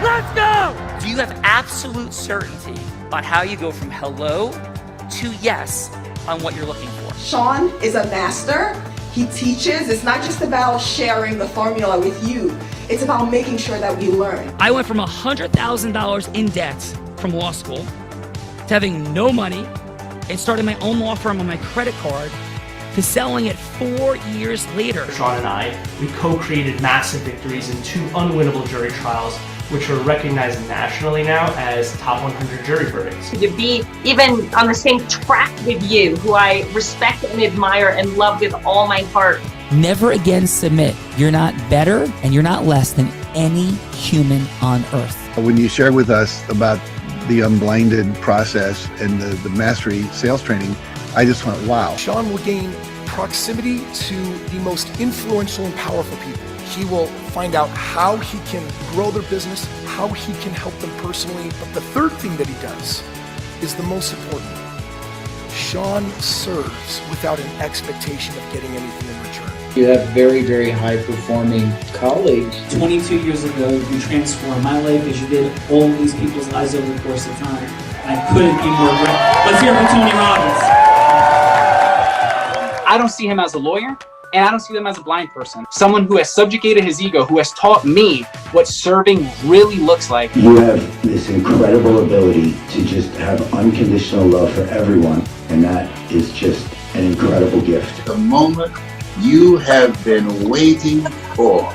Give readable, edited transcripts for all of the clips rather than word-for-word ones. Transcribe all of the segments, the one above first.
Let's go! Do you have absolute certainty about how you go from hello to yes on what you're looking for? Sean is a master. He teaches. It's not just about sharing the formula with you. It's about making sure that we learn. I went from $100,000 in debt from law school to having no money and starting my own law firm on my credit card to selling it 4 years later. Sean and I, we co-created massive victories in 2 unwinnable jury trials, which are recognized nationally now as top 100 jury verdicts. To be even on the same track with you, who I respect and admire and love with all my heart. Never again submit. You're not better and you're not less than any human on earth. When you shared with us about the unblinded process and the mastery sales training, I just went, wow. Sean will gain proximity to the most influential and powerful people. He will find out how he can grow their business, how he can help them personally. But the third thing that he does is the most important. Sean serves without an expectation of getting anything in return. You have very, very high-performing colleagues. 22 years ago, you transformed my life as you did all of these people's lives over the course of time. I couldn't be more grateful. Let's hear it for Tony Robbins. I don't see him as a lawyer, and I don't see him as a blind person. Someone who has subjugated his ego, who has taught me what serving really looks like. You have this incredible ability to just have unconditional love for everyone, and that is just an incredible gift. The moment you have been waiting for.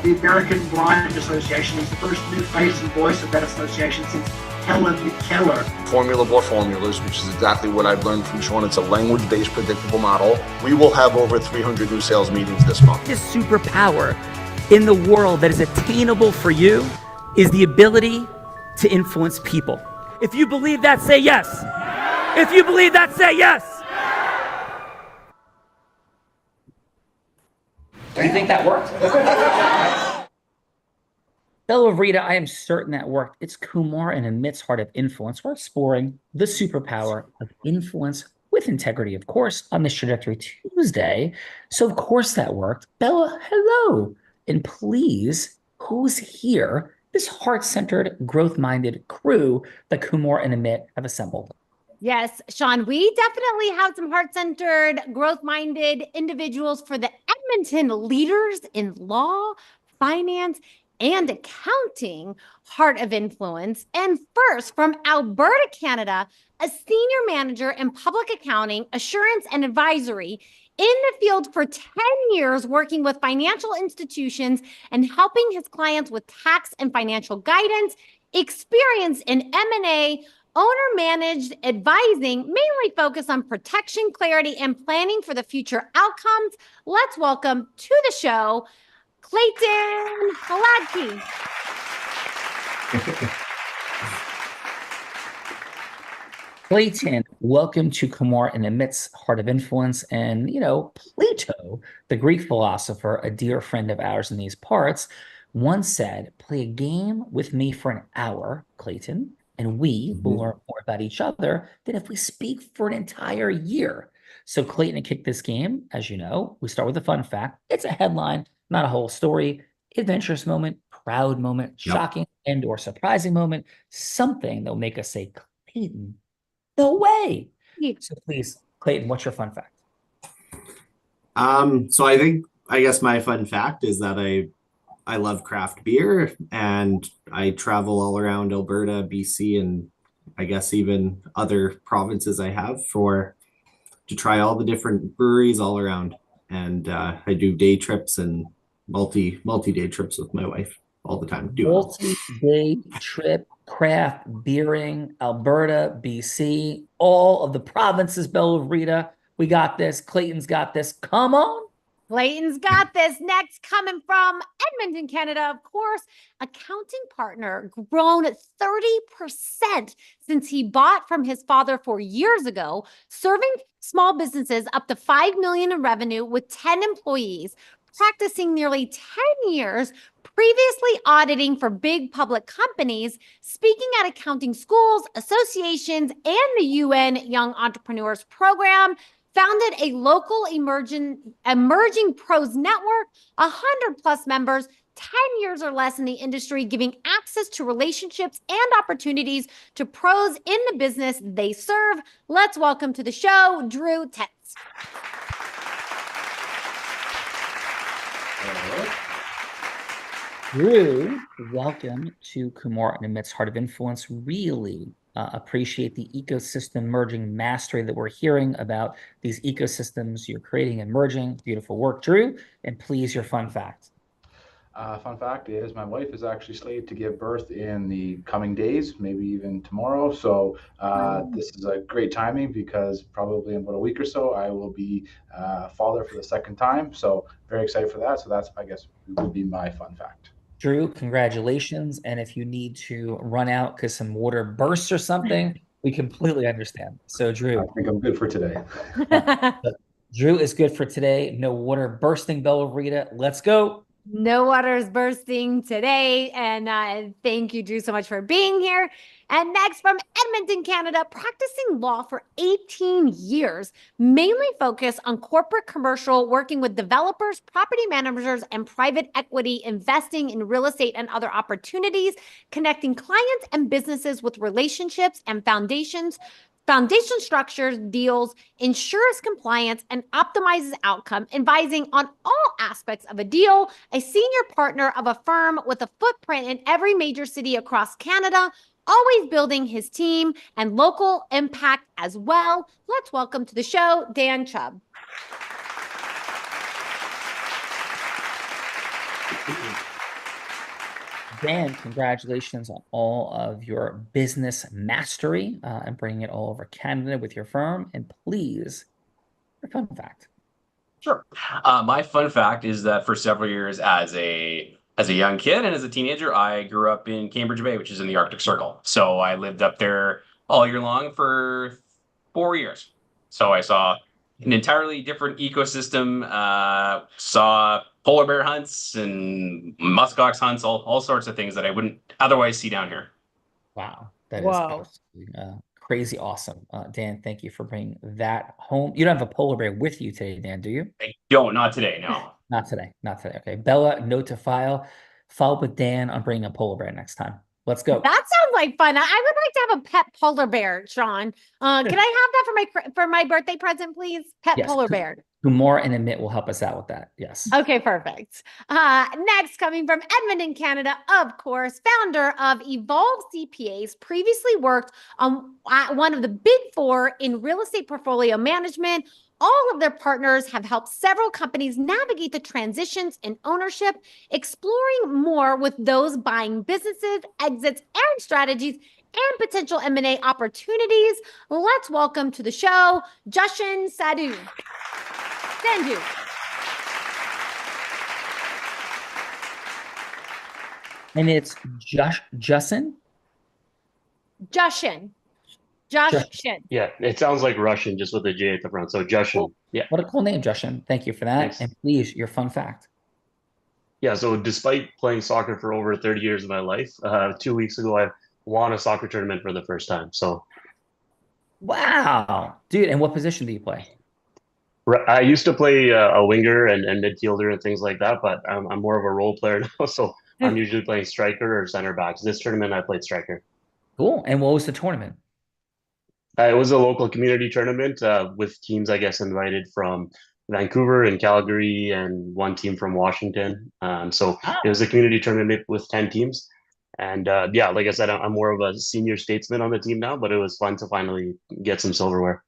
The American Blind Association is the first new face and voice of that association since Helen Keller. Formula Bore Formulas, which is exactly what I've learned from Sean. It's a language-based predictable model. We will have over 300 new sales meetings this month. This superpower in the world that is attainable for you is the ability to influence people. If you believe that, say yes. If you believe that, say yes. Do you think that worked? Bella Rita, I am certain that worked. It's Kumar and Amit's Heart of Influence. We're exploring the superpower of influence with integrity, of course, on this Trajectory Tuesday. So, of course, that worked. Bella, hello. And please, who's here? This heart-centered, growth-minded crew that Kumar and Amit have assembled. Yes, Sean, we definitely have some heart-centered, growth-minded individuals for the Edmonton leaders in law, finance, and accounting Heart of Influence. And first, from Alberta, Canada, a senior manager in public accounting, assurance, and advisory in the field for 10 years, working with financial institutions and helping his clients with tax and financial guidance, experience in M&A, owner-managed advising, mainly focused on protection, clarity, and planning for the future outcomes. Let's welcome to the show, Clayton Haladky. Clayton, welcome to Kumar and Amit's Heart of Influence. And, you know, Plato, the Greek philosopher, a dear friend of ours in these parts, once said, play a game with me for an hour, Clayton, and we will learn more about each other than if we speak for an entire year. So Clayton, to kick this game, as you know, we start with a fun fact. It's a headline, not a whole story. Adventurous moment, proud moment, shocking and or surprising moment, something that will make us say, Clayton, no way. So please, Clayton, what's your fun fact? So I guess my fun fact is that I love craft beer, and I travel all around Alberta, BC, and I guess even other provinces I have to try all the different breweries all around. And I do day trips and multi-day trips with my wife all the time. Multi-day trip, craft beering, Alberta, BC, all of the provinces, Bella Rita. We got this. Clayton's got this. Come on. Clayton's got this. Next, coming from Edmonton, Canada, of course, accounting partner, grown 30% since he bought from his father 4 years ago, serving small businesses up to $5 million in revenue with 10 employees, practicing nearly 10 years, previously auditing for big public companies, speaking at accounting schools, associations, and the UN Young Entrepreneurs Program, founded a local emerging pros network, 100 plus members, 10 years or less in the industry, giving access to relationships and opportunities to pros in the business they serve. Let's welcome to the show, Drew Tetz. Drew, welcome to Kumar and Amit's Heart of Influence. Really appreciate the ecosystem merging mastery that we're hearing about, these ecosystems you're creating and merging. Beautiful work, Drew. And please, your fun fact. Fun fact is my wife is actually slated to give birth in the coming days, maybe even tomorrow. So this is a great timing because probably in about a week or so, I will be father for the second time. So very excited for that. So that's, I guess, would be my fun fact. Drew, congratulations. And if you need to run out because some water bursts or something, we completely understand. So Drew. I think I'm good for today. Drew is good for today. No water bursting, Bella Rita. Let's go. No water is bursting today. And thank you, Drew, so much for being here. And next, from Edmonton, Canada, practicing law for 18 years, mainly focused on corporate commercial, working with developers, property managers, and private equity, investing in real estate and other opportunities, connecting clients and businesses with relationships and foundation structures, deals, ensures compliance, and optimizes outcome, advising on all aspects of a deal, a senior partner of a firm with a footprint in every major city across Canada, always building his team and local impact as well. Let's welcome to the show, Dan Chubb. Dan, congratulations on all of your business mastery and bringing it all over Canada with your firm. And please, your fun fact. Sure. My fun fact is that for several years as a young kid and as a teenager, I grew up in Cambridge Bay, which is in the Arctic Circle. So I lived up there all year long for 4 years. So I saw an entirely different ecosystem, saw polar bear hunts and muskox hunts, all sorts of things that I wouldn't otherwise see down here. Wow. That is absolutely, crazy awesome. Dan, thank you for bringing that home. You don't have a polar bear with you today, Dan, do you? I don't, not today, no. Not today. Okay. Bella, note to file. Follow up with Dan on bringing a polar bear next time. Let's go. That sounds like fun. I would like to have a pet polar bear, Sean. Can I have that for my birthday present, please? Pet polar bear. Kumar and Amit will help us out with that. Yes. Okay, perfect. Next, coming from Edmonton, Canada, of course, founder of Evolve CPAs, previously worked on one of the big four in real estate portfolio management. All of their partners have helped several companies navigate the transitions in ownership, exploring more with those buying businesses, exits, and strategies, and potential M&A opportunities. Let's welcome to the show, Jushin Sandhu. And it's Justin? Jushin. Yeah, it sounds like Russian just with a J at the front. So Jushin. Yeah. What a cool name, Jushin. Thank you for that. Thanks. And please, your fun fact. Yeah, so despite playing soccer for over 30 years of my life, 2 weeks ago, I won a soccer tournament for the first time. So. Wow. Dude, and what position do you play? I used to play a winger and midfielder and things like that, but I'm more of a role player now. So I'm usually playing striker or center backs. This tournament, I played striker. Cool. And what was the tournament? It was a local community tournament with teams, I guess, invited from Vancouver and Calgary and one team from Washington. It was a community tournament with 10 teams. And yeah, like I said, I'm more of a senior statesman on the team now, but it was fun to finally get some silverware.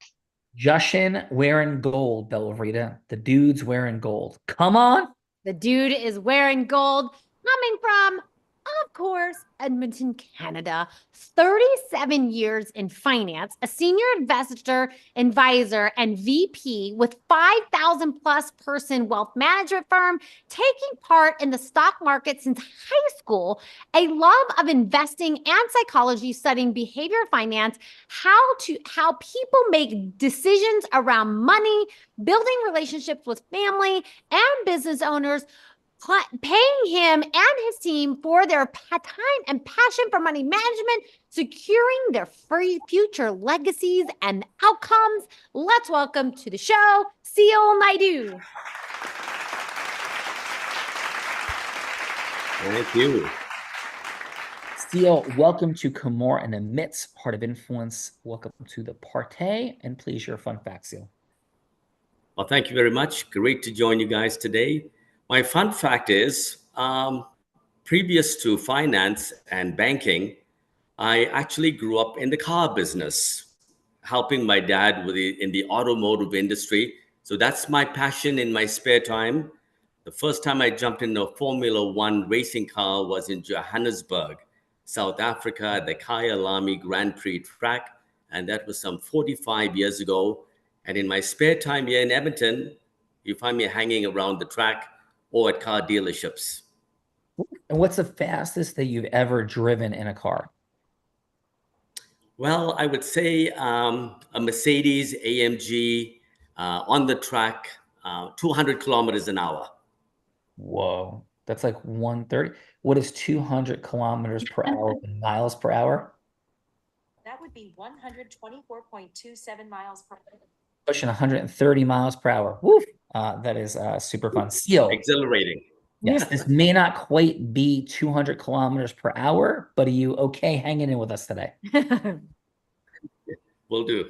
Jushin wearing gold, Bella Rita. The dude's wearing gold. Come on. The dude is wearing gold, coming from, of course, Edmonton, Canada. 37 years in finance, a senior investor, advisor, and VP with 5,000 plus person wealth management firm, taking part in the stock market since high school, a love of investing and psychology, studying behavior finance, how people make decisions around money, building relationships with family and business owners, paying him and his team for their time and passion for money management, securing their free future legacies and outcomes. Let's welcome to the show, Seal Naidu. Thank you. Steele, welcome to Kumar and Amit's Heart of Influence. Welcome to the party, and please your fun fact, Steele. Well, thank you very much. Great to join you guys today. My fun fact is, previous to finance and banking, I actually grew up in the car business, helping my dad in the automotive industry. So that's my passion in my spare time. The first time I jumped in a Formula One racing car was in Johannesburg, South Africa, at the Kyalami Grand Prix track. And that was some 45 years ago. And in my spare time here in Edmonton, you find me hanging around the track or at car dealerships. And what's the fastest that you've ever driven in a car? Well, I would say a Mercedes AMG on the track, 200 kilometers an hour. Whoa, that's like 130. What is 200 kilometers per hour in miles per hour? That would be 124.27 miles per hour. Pushing 130 miles per hour. Woof. That is super fun. Steele. Exhilarating. Yes, this may not quite be 200 kilometers per hour, but are you okay hanging in with us today? Will do.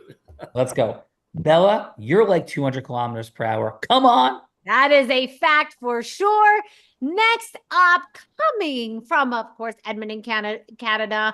Let's go. Bella, you're like 200 kilometers per hour. Come on. That is a fact for sure. Next up, coming from, of course, Edmonton, Canada,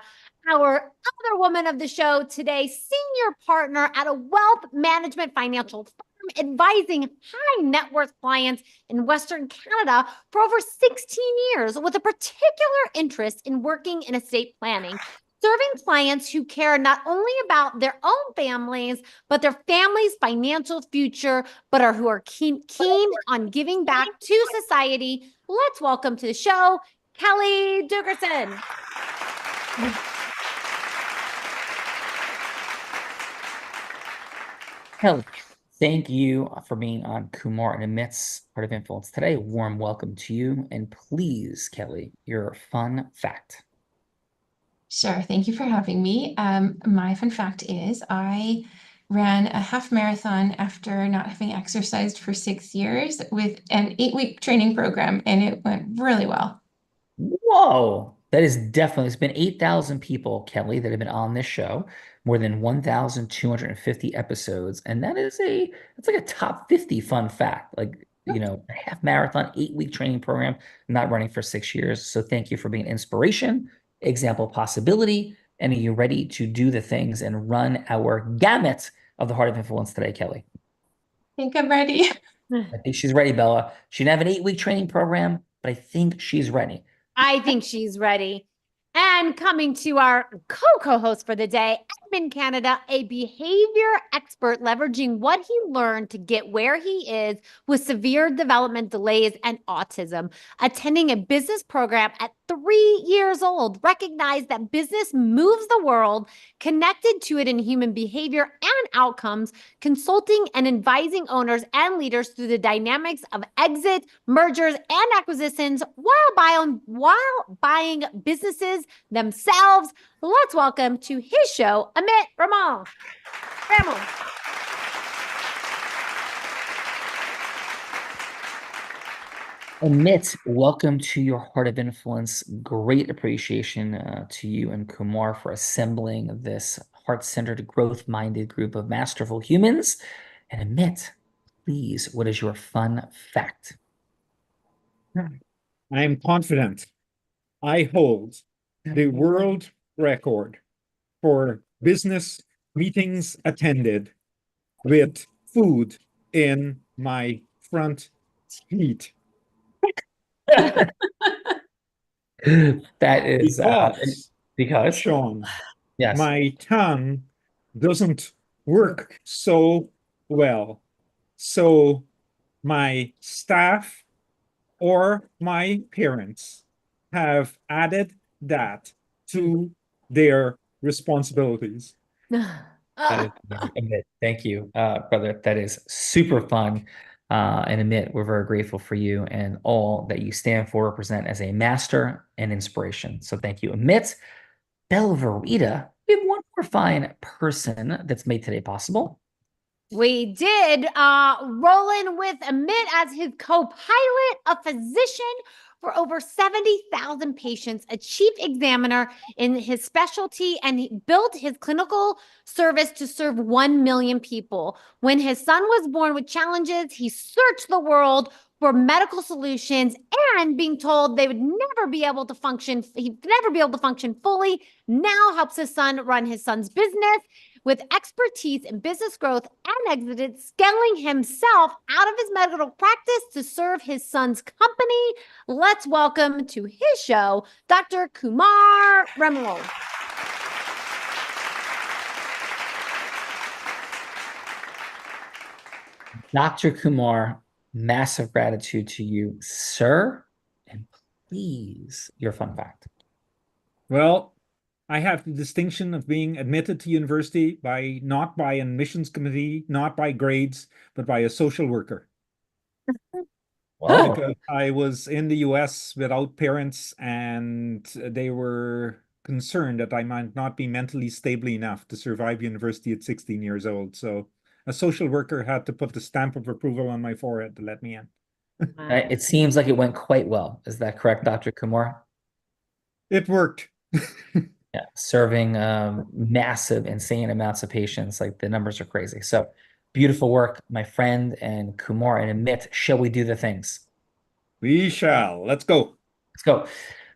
our other woman of the show today, senior partner at a wealth management financial firm advising high net worth clients in Western Canada for over 16 years with a particular interest in working in estate planning, serving clients who care not only about their own families, but their family's financial future, but who are keen on giving back to society. Let's welcome to the show, Kelly Dugerson. Kelly, thank you for being on Kumar and Amit's Heart of Influence today. Warm welcome to you. And please, Kelly, your fun fact. Sure. Thank you for having me. My fun fact is I ran a half marathon after not having exercised for 6 years with an 8-week training program, and it went really well. Whoa. That is definitely, it's been 8,000 people, Kelly, that have been on this show, more than 1,250 episodes. And that's like a top 50 fun fact. Like, you know, a half marathon, 8-week training program, not running for 6 years. So thank you for being inspiration, example, possibility. And are you ready to do the things and run our gamut of the Heart of Influence today, Kelly? I think I'm ready. I think she's ready, Bella. She didn't have an 8-week training program, but I think she's ready. I think she's ready. And coming to our co-host for the day, Edmond Canada, a behavior expert leveraging what he learned to get where he is with severe development delays and autism. Attending a business program at 3 years old, recognized that business moves the world, connected to it in human behavior and outcomes, consulting and advising owners and leaders through the dynamics of exit, mergers, and acquisitions while buying businesses themselves. Let's welcome to his show, Amit Ramal. Amit, welcome to your Heart of Influence. Great appreciation to you and Kumar for assembling this heart-centered, growth-minded group of masterful humans. And Amit, please, what is your fun fact? I am confident I hold the world record for business meetings attended with food in my front seat. That is because Sean, yes, my tongue doesn't work so well. So my staff or my parents have added that to their responsibilities. Amit, thank you, brother. That is super fun. And Amit, we're very grateful for you and all that you stand for, represent as a master and inspiration. So thank you, Amit. Belverita, we have one more fine person that's made today possible. We did. Rolling with Amit as his co-pilot, a physician, for over 70,000 patients, a chief examiner in his specialty, and he built his clinical service to serve 1 million people. When his son was born with challenges, he searched the world for medical solutions, and being told they would never be able to function, he'd never be able to function fully, now helps his son run his son's business with expertise in business growth and exited, scaling himself out of his medical practice to serve his son's company. Let's welcome to his show, Dr. Kumar Ramelow. Dr. Kumar, massive gratitude to you, sir. And please, your fun fact. Well, I have the distinction of being admitted to university by not by an admissions committee, not by grades, but by a social worker. Wow. Because I was in the US without parents, and they were concerned that I might not be mentally stable enough to survive university at 16 years old. So a social worker had to put the stamp of approval on my forehead to let me in. It seems like it went quite well. Is that correct, Dr. Kumar? It worked. Yeah, serving massive, insane amounts of patients. Like, the numbers are crazy. So beautiful work, my friend. And Kumar and Amit, shall we do the things? We shall. Let's go. Let's go.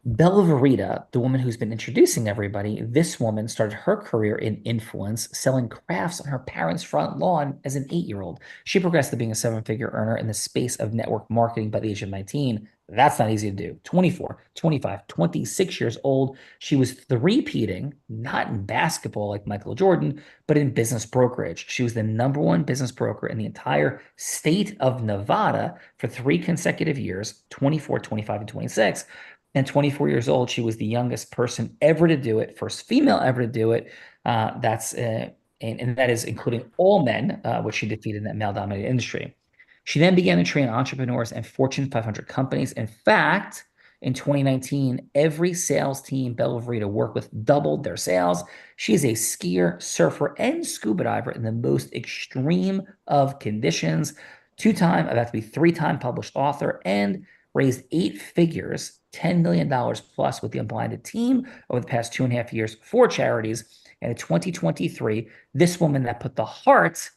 Bella Verita, the woman who's been introducing everybody, this woman started her career in influence, selling crafts on her parents' front lawn as an 8-year-old. She progressed to being a 7-figure earner in the space of network marketing by the age of 19. That's not easy to do. 24, 25, 26 years old. She was three-peating, not in basketball like Michael Jordan, but in business brokerage. She was the #1 business broker in the entire state of Nevada for 3 consecutive years, 24, 25, and 26. And 24 years old, she was the youngest person ever to do it, first female ever to do it. And that is including all men, which she defeated in that male-dominated industry. She then began to train entrepreneurs and Fortune 500 companies. In fact, in 2019, every sales team Bella Verita worked with doubled their sales. She is a skier, surfer, and scuba diver in the most extreme of conditions. 2-time, about to be 3-time published author, and raised 8 figures, $10 million plus with the Unblinded team over the past 2.5 years for charities. And in 2023, this woman that put the heart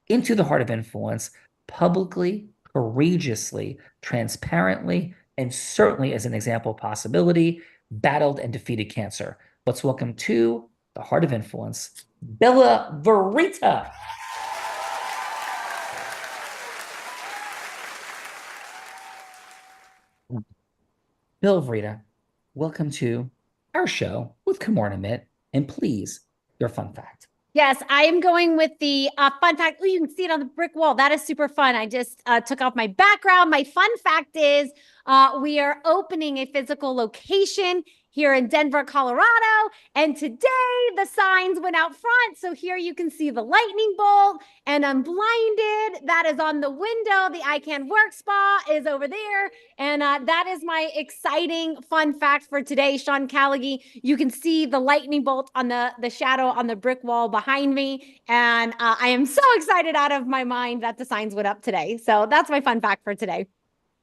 into the heart of influence, publicly, courageously, transparently, and certainly as an example of possibility, battled and defeated cancer. Let's welcome to the heart of influence, Bella Verita. Bella Verita, welcome to our show with Kumar and Amit, and please, your fun fact. Yes, I am going with the fun fact. Oh, you can see it on the brick wall. That is super fun. I just took off my background. My fun fact is we are opening a physical location here in Denver, Colorado. And today the signs went out front. So here you can see the lightning bolt and Unblinded. That is on the window. The I Can Work Spa is over there. And that is my exciting fun fact for today, Sean Callagy. You can see the lightning bolt on the shadow on the brick wall behind me. And I am so excited out of my mind that the signs went up today. So that's my fun fact for today.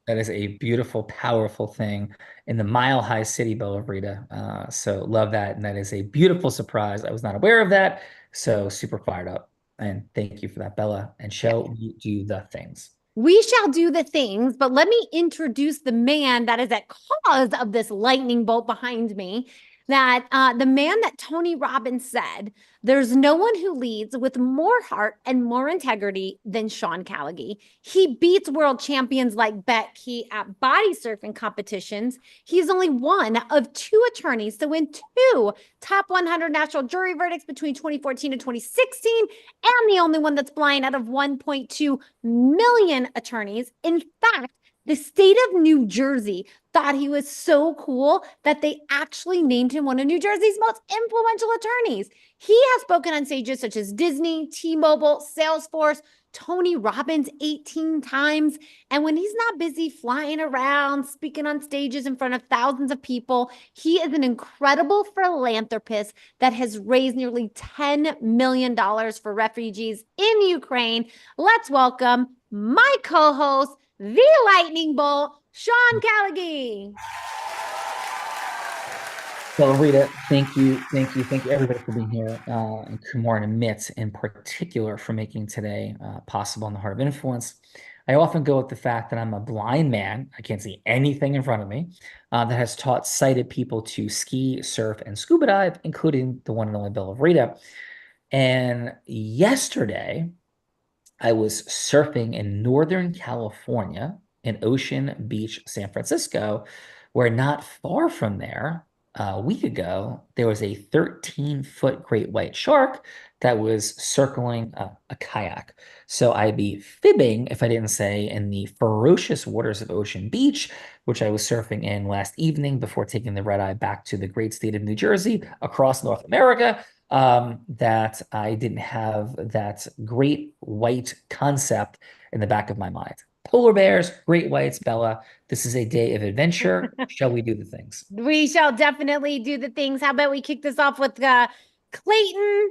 That is a beautiful, powerful thing in the Mile High City, Bella Verita. So love that. And that is a beautiful surprise. I was not aware of that. So super fired up. And thank you for that, Bella. And shall we do the things? We shall do the things, but let me introduce the man that is at cause of this lightning bolt behind me. That the man that Tony Robbins said, there's no one who leads with more heart and more integrity than Sean Callagy. He beats world champions like Bet Key at body surfing competitions. He's only one of 2 attorneys to win 2 top 100 national jury verdicts between 2014 and 2016, and the only one that's blind out of 1.2 million attorneys. In fact, the state of New Jersey thought he was so cool that they actually named him one of New Jersey's most influential attorneys. He has spoken on stages such as Disney, T-Mobile, Salesforce, Tony Robbins 18 times. And when he's not busy flying around, speaking on stages in front of thousands of people, he is an incredible philanthropist that has raised nearly $10 million for refugees in Ukraine. Let's welcome my co-host, the lightning bolt, Sean Callaghy. So Rita, thank you everybody for being here, and Kumar and Amit in particular for making today possible in the Heart of Influence. I often go with the fact that I'm a blind man, I can't see anything in front of me, that has taught sighted people to ski, surf, and scuba dive, including the one and only Bill of Rita. And yesterday, I was surfing in Northern California in Ocean Beach, San Francisco, where not far from there, a week ago, there was a 13-foot great white shark that was circling a kayak. So I'd be fibbing if I didn't say in the ferocious waters of Ocean Beach, which I was surfing in last evening before taking the red eye back to the great state of New Jersey across North America, that I didn't have that great white concept in the back of my mind. Polar bears, great whites, Bella. This is a day of adventure. Shall we do the things? We shall definitely do the things. How about we kick this off with Clayton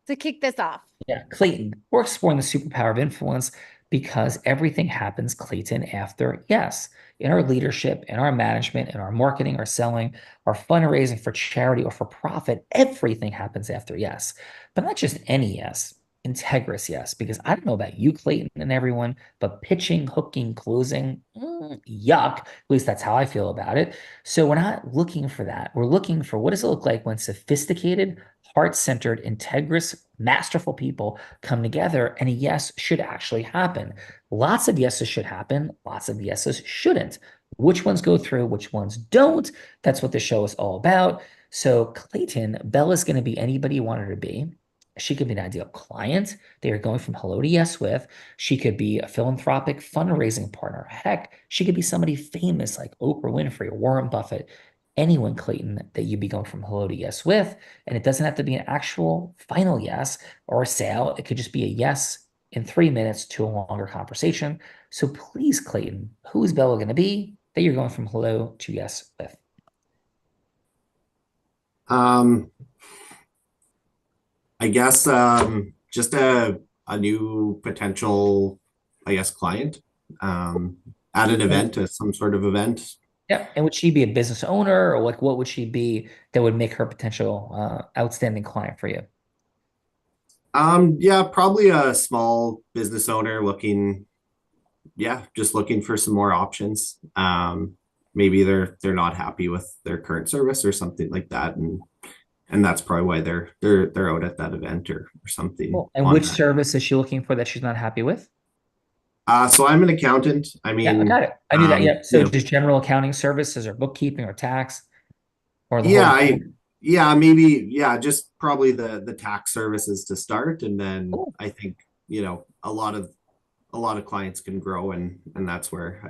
to kick this off? Yeah, Clayton. We're exploring the superpower of influence because everything happens, Clayton, after yes. In our leadership, in our management, in our marketing, our selling, our fundraising for charity or for profit, everything happens after yes. But not just any yes. Integrous, yes, because I don't know about you, Clayton, and everyone, but pitching, hooking, closing, yuck. At least that's how I feel about it. So we're not looking for that. We're looking for what does it look like when sophisticated, heart-centered, integrous, masterful people come together and a yes should actually happen. Lots of yeses should happen. Lots of yeses shouldn't. Which ones go through, which ones don't? That's what the show is all about. So Clayton, Bella's going to be anybody you want her to be. She could be an ideal client they are going from hello to yes with. She could be a philanthropic fundraising partner. Heck, she could be somebody famous like Oprah Winfrey or Warren Buffett. Anyone, Clayton, that you'd be going from hello to yes with. And it doesn't have to be an actual final yes or a sale. It could just be a yes in 3 minutes to a longer conversation. So please, Clayton, who is Bella going to be that you're going from hello to yes with? I guess just a new potential, I guess, client at an event, some sort of event. Yeah, and would she be a business owner, or like what would she be that would make her potential outstanding client for you? Yeah, probably a small business owner looking, just looking for some more options. Maybe they're not happy with their current service or something like that, and that's probably why they're out at that event or something. Cool. And which service is she looking for that she's not happy with? So I'm an accountant. I mean, yeah, I got it. I knew that. Yeah. So just general accounting services or bookkeeping or tax, or the maybe just probably the tax services to start, and then I think a lot of clients can grow, and that's where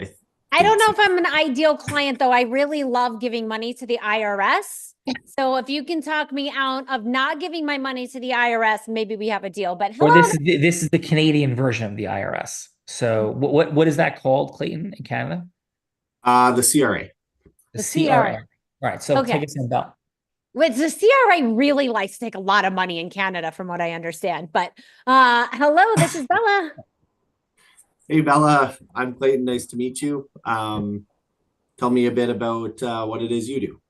I don't know if I'm an ideal client though. I really love giving money to the IRS. So if you can talk me out of not giving my money to the IRS, maybe we have a deal. But hello. Or this is the Canadian version of the IRS. So what is that called, Clayton, in Canada? The CRA. The CRA. All right. So take us in, Bella. Which the CRA really likes to take a lot of money in Canada, from what I understand. But hello, this is Bella. Hey, Bella. I'm Clayton. Nice to meet you. Tell me a bit about what it is you do.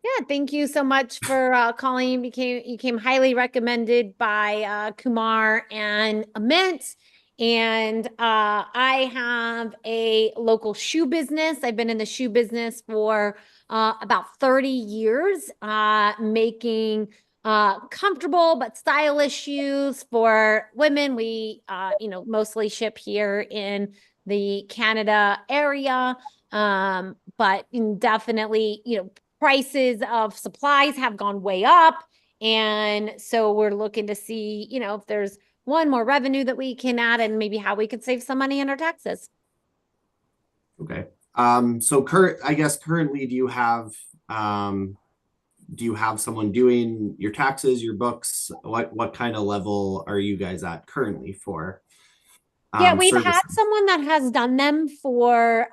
Yeah, thank you so much for calling. You came highly recommended by Kumar and Amit. And I have a local shoe business. I've been in the shoe business for about 30 years, making comfortable but stylish shoes for women. We, mostly ship here in the Canada area, but definitely, prices of supplies have gone way up. And so we're looking to see, if there's more revenue that we can add and maybe how we could save some money in our taxes. Okay. So currently do you have someone doing your taxes, your books? What kind of level are you guys at currently for? We've had someone that has done them for,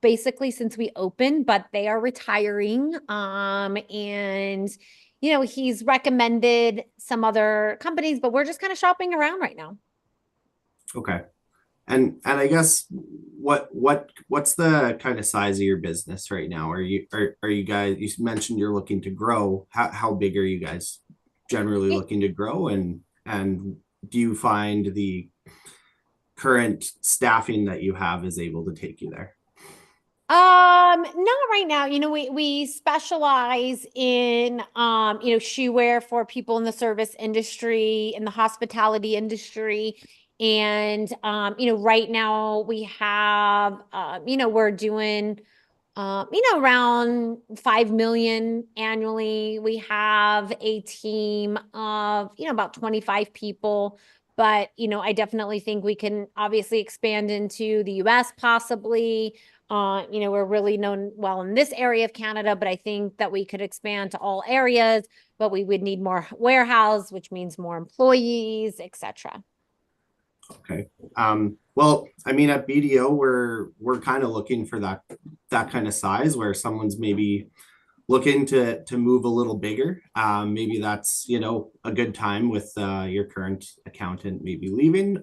basically since we opened, but they are retiring. And, he's recommended some other companies, but we're just kind of shopping around right now. Okay. And I guess what's the kind of size of your business right now? Are you guys, you mentioned you're looking to grow. How big are you guys generally looking to grow, and do you find the current staffing that you have is able to take you there? Not right now. We specialize in shoe wear for people in the service industry, in the hospitality industry. And right now we have we're doing around 5 million annually. We have a team of about 25 people. But I definitely think we can obviously expand into the US possibly. We're really known well in this area of Canada, but I think that we could expand to all areas, but we would need more warehouse, which means more employees, etc. Okay. Well, I mean, at BDO, we're kind of looking for that kind of size where someone's maybe looking to move a little bigger. Maybe that's, a good time with your current accountant maybe leaving.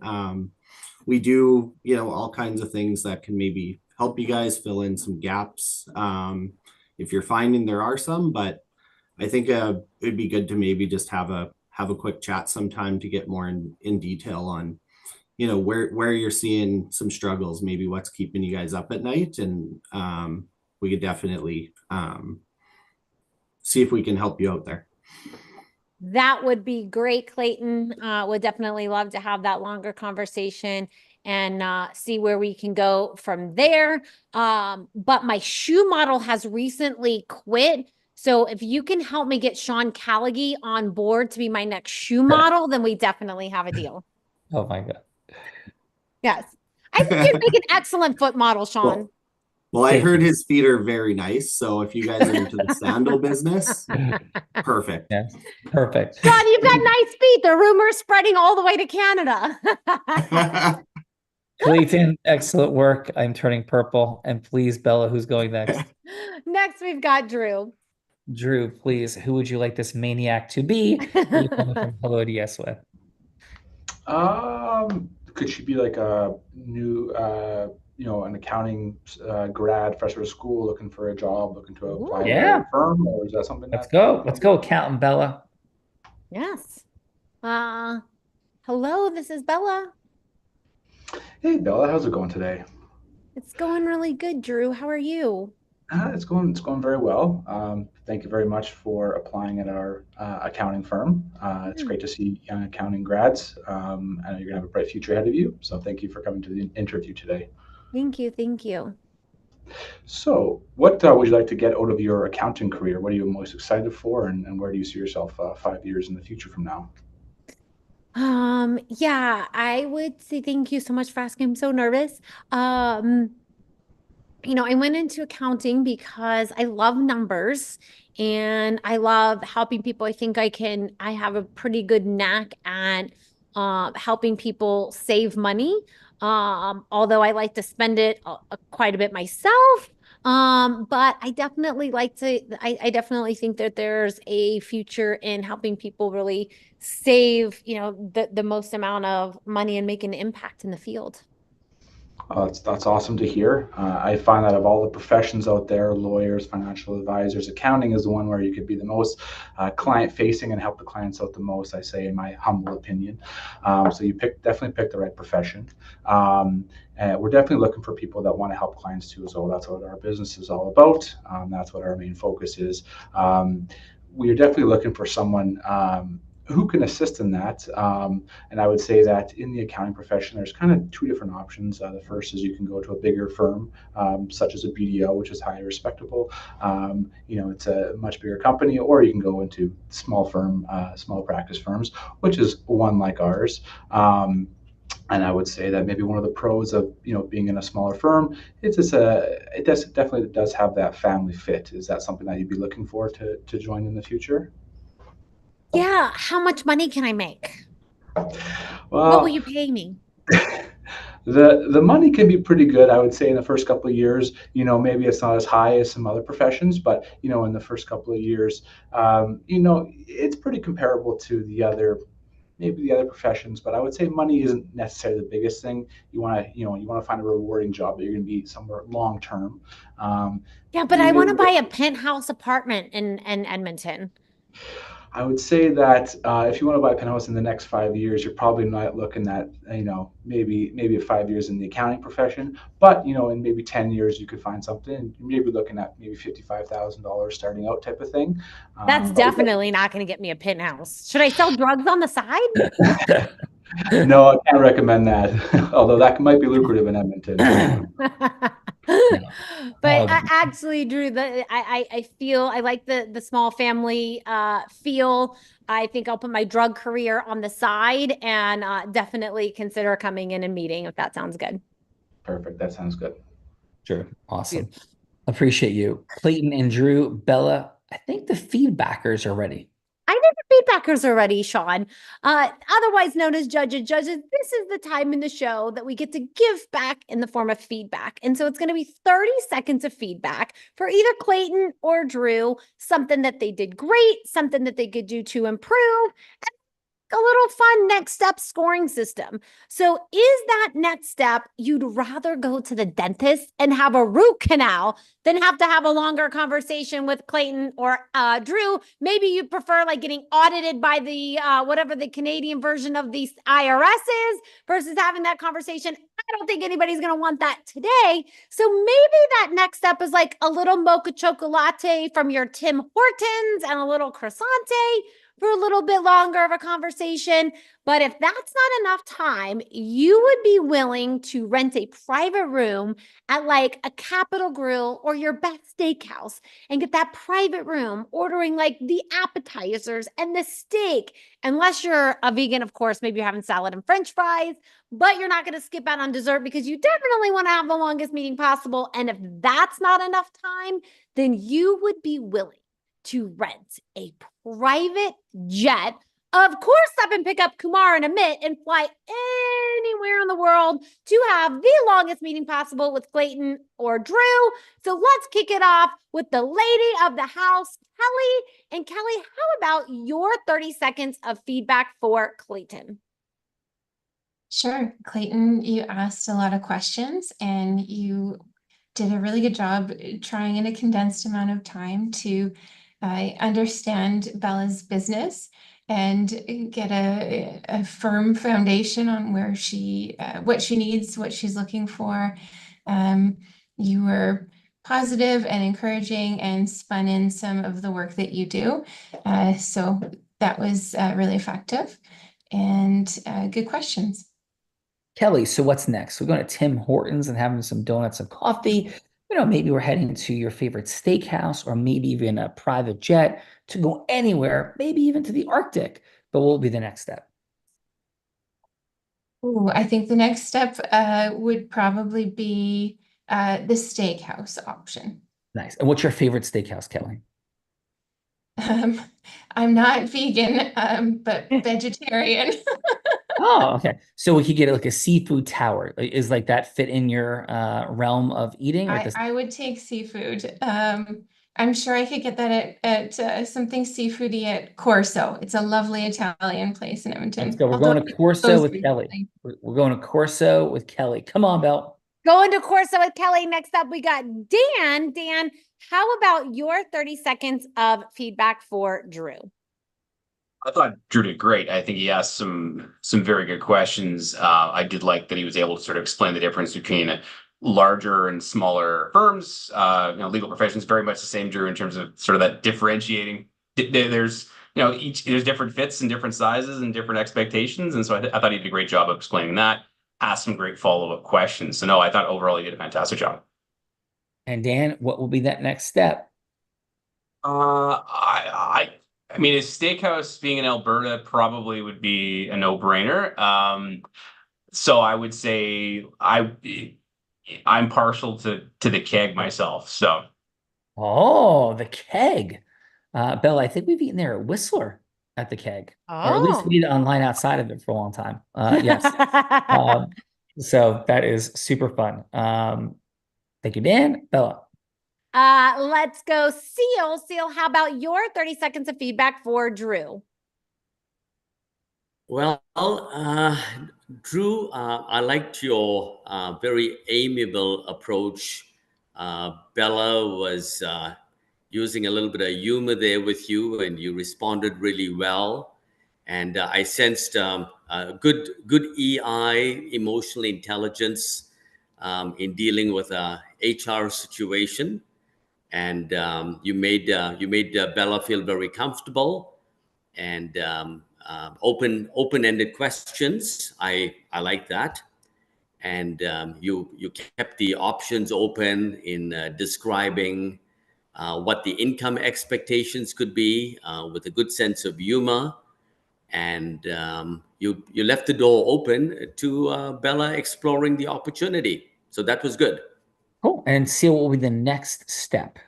We do, all kinds of things that can maybe help you guys fill in some gaps. If you're finding there are some, but I think it'd be good to maybe just have a quick chat sometime to get more in detail on, where you're seeing some struggles, maybe what's keeping you guys up at night. And we could definitely see if we can help you out there. That would be great, Clayton. Would definitely love to have that longer conversation and see where we can go from there. But my shoe model has recently quit. So if you can help me get Sean Callaghy on board to be my next shoe model, then we definitely have a deal. Oh my God. Yes. I think you'd make an excellent foot model, Sean. Well, I heard his feet are very nice. So if you guys are into the sandal business, perfect. Yes, perfect. Sean, you've got nice feet. The rumor's spreading all the way to Canada. Clayton, excellent work. I'm turning purple. And please, Bella, who's going next? Next, we've got Drew. Drew, please, who would you like this maniac to be? From Hello DS with. Could she be like a new, an accounting grad, fresh out of school, looking for a job, looking to apply to a firm, or is that something? Let's go, accountant Bella. Yes. Hello, this is Bella. Hey, Bella, how's it going today? It's going really good, Drew. How are you? It's going very well. Thank you very much for applying at our accounting firm. It's great to see young accounting grads. I know you're gonna have a bright future ahead of you. So thank you for coming to the interview today. Thank you. Thank you. So what would you like to get out of your accounting career? What are you most excited for, and where do you see yourself 5 years in the future from now? Yeah, I would say thank you so much for asking. I'm so nervous. I went into accounting because I love numbers and I love helping people. I think I have a pretty good knack at helping people save money. Although I like to spend it quite a bit myself. But I definitely I definitely think that there's a future in helping people really save, the most amount of money and make an impact in the field. That's awesome to hear. I find that of all the professions out there, lawyers, financial advisors, accounting is the one where you could be the most client-facing and help the clients out the most, I say, in my humble opinion. So you definitely picked the right profession. We're definitely looking for people that want to help clients too as well. That's what our business is all about. That's what our main focus is. We are definitely looking for someone who can assist in that. And I would say that in the accounting profession, there's kind of two different options. The first is you can go to a bigger firm, such as a BDO, which is highly respectable. It's a much bigger company, or you can go into small practice firms, which is one like ours. And I would say that maybe one of the pros of being in a smaller firm is it definitely does have that family fit. Is that something that you'd be looking for to join in the future? Yeah. How much money can I make? Well, what will you pay me? The money can be pretty good, I would say, in the first couple of years. Maybe it's not as high as some other professions, but in the first couple of years, it's pretty comparable to the other maybe the other professions. But I would say money isn't necessarily the biggest thing. You want to find a rewarding job that you're going to be somewhere long term. Yeah, but I want to buy a penthouse apartment in Edmonton. I would say that if you want to buy a penthouse in the next 5 years, you're probably not looking at, maybe 5 years in the accounting profession. But, in maybe 10 years, you could find something. You may be looking at maybe $55,000 starting out type of thing. That's definitely not going to get me a penthouse. Should I sell drugs on the side? No, I can't recommend that. Although that might be lucrative in Edmonton. But actually, Drew, I feel I like the small family feel. I think I'll put my drug career on the side and definitely consider coming in and meeting if that sounds good. Perfect. That sounds good. Sure. Awesome. Appreciate you. Clayton and Drew, Bella, I think the feedbackers are ready. I think the feedbackers are ready, Sean. Otherwise known as judges. Judges, this is the time in the show that we get to give back in the form of feedback. And so it's going to be 30 seconds of feedback for either Clayton or Drew, something that they did great, something that they could do to improve, and a little fun next step scoring system. So is that next step you'd rather go to the dentist and have a root canal than have to have a longer conversation with Clayton or Drew? Maybe you prefer like getting audited by the whatever the Canadian version of the IRS is versus having that conversation. I don't think anybody's going to want that today. So maybe that next step is like a little mocha chocolate from your Tim Hortons and a little croissante for a little bit longer of a conversation. But if that's not enough time, you would be willing to rent a private room at like a Capital Grille or your best steakhouse and get that private room, ordering like the appetizers and the steak. Unless you're a vegan, of course, maybe you're having salad and French fries, but you're not going to skip out on dessert because you definitely want to have the longest meeting possible. And if that's not enough time, then you would be willing to rent a private jet, of course, up and pick up Kumar and Amit and fly anywhere in the world to have the longest meeting possible with Clayton or Drew. So let's kick it off with the lady of the house, Kelly. And Kelly, how about your 30 seconds of feedback for Clayton? Sure. Clayton, you asked a lot of questions and you did a really good job trying in a condensed amount of time to understand Bella's business and get a firm foundation on where what she needs, what she's looking for. You were positive and encouraging and spun in some of the work that you do. So that was really effective and good questions. Kelly, so what's next? We're going to Tim Hortons and having some donuts and coffee. Maybe we're heading to your favorite steakhouse or maybe even a private jet to go anywhere, maybe even to the Arctic. But what will be the next step? Ooh, I think the next step would probably be the steakhouse option. Nice. And what's your favorite steakhouse, Kelly? I'm not vegan, but vegetarian. Oh, okay. So we could get like a seafood tower. Is like that fit in your realm of eating? Or I would take seafood. I'm sure I could get that at something seafoody at Corso. It's a lovely Italian place in Edmonton. Let's go. We're going to Corso with Kelly. We're going to Corso with Kelly. Come on, Belle. Going to Corso with Kelly. Next up, we got Dan. Dan, how about your 30 seconds of feedback for Drew? I thought Drew did great. I think he asked some very good questions. I did like that he was able to sort of explain the difference between larger and smaller firms. Legal professions very much the same, Drew, in terms of sort of that differentiating. There's there's different fits and different sizes and different expectations, and so I thought he did a great job of explaining that. Asked some great follow-up questions. So no, I thought overall he did a fantastic job. And Dan, what will be that next step? I mean, a steakhouse being in Alberta probably would be a no-brainer. So I would say I'm partial to the keg myself. So, the keg, Bella. I think we've eaten there at Whistler at the keg, or at least we did online outside of it for a long time. Yes. So that is super fun. Thank you, Dan. Bella. Let's go, Seal. Seal, how about your 30 seconds of feedback for Drew? Well, Drew, I liked your very amiable approach. Bella was using a little bit of humor there with you, and you responded really well. And I sensed good EI, emotional intelligence, in dealing with a HR situation. And you made Bella feel very comfortable, and open-ended questions. I like that. And you kept the options open in describing what the income expectations could be, with a good sense of humor. And you left the door open to Bella exploring the opportunity. So that was good. Cool. And see what will be the next step.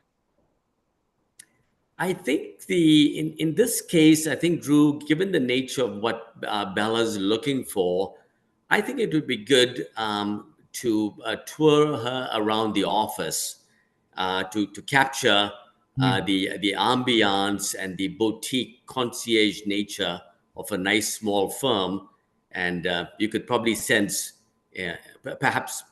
I think in this case, I think, Drew, given the nature of what Bella's looking for, I think it would be good to tour her around the office, to capture the ambiance and the boutique concierge nature of a nice small firm. And you could probably sense, perhaps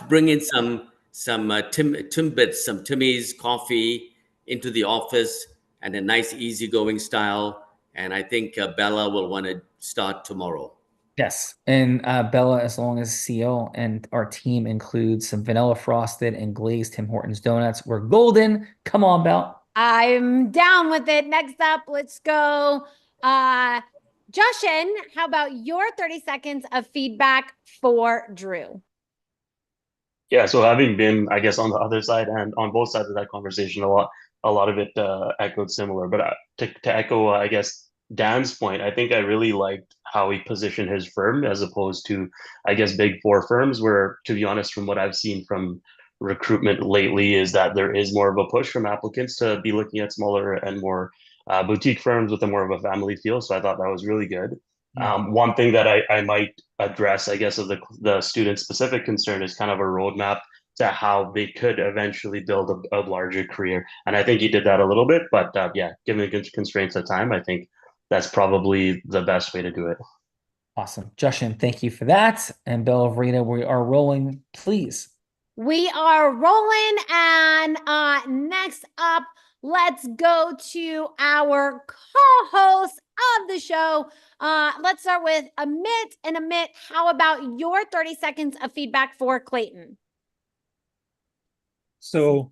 bring in some Timbits, some Timmy's coffee into the office, and a nice easygoing style. And I think Bella will want to start tomorrow. Yes. And Bella, as long as CO and our team includes some vanilla frosted and glazed Tim Hortons donuts, we're golden. Come on, Bella. I'm down with it. Next up, let's go. Jushin, how about your 30 seconds of feedback for Drew? Yeah, so having been, I guess, on the other side and on both sides of that conversation, a lot of it echoed similar. But to echo, I guess, Dan's point, I think I really liked how he positioned his firm as opposed to, I guess, big four firms, where, to be honest, from what I've seen from recruitment lately, is that there is more of a push from applicants to be looking at smaller and more boutique firms with a more of a family feel. So I thought that was really good. One thing that I might address, I guess, of the student-specific concern is kind of a roadmap to how they could eventually build a larger career. And I think he did that a little bit, but yeah, given the constraints of time, I think that's probably the best way to do it. Awesome. Jushin, thank you for that. And Bella Vreda, we are rolling, please. We are rolling, and next up, let's go to our co-host of the show. Let's start with Amit. And Amit, how about your 30 seconds of feedback for Clayton? So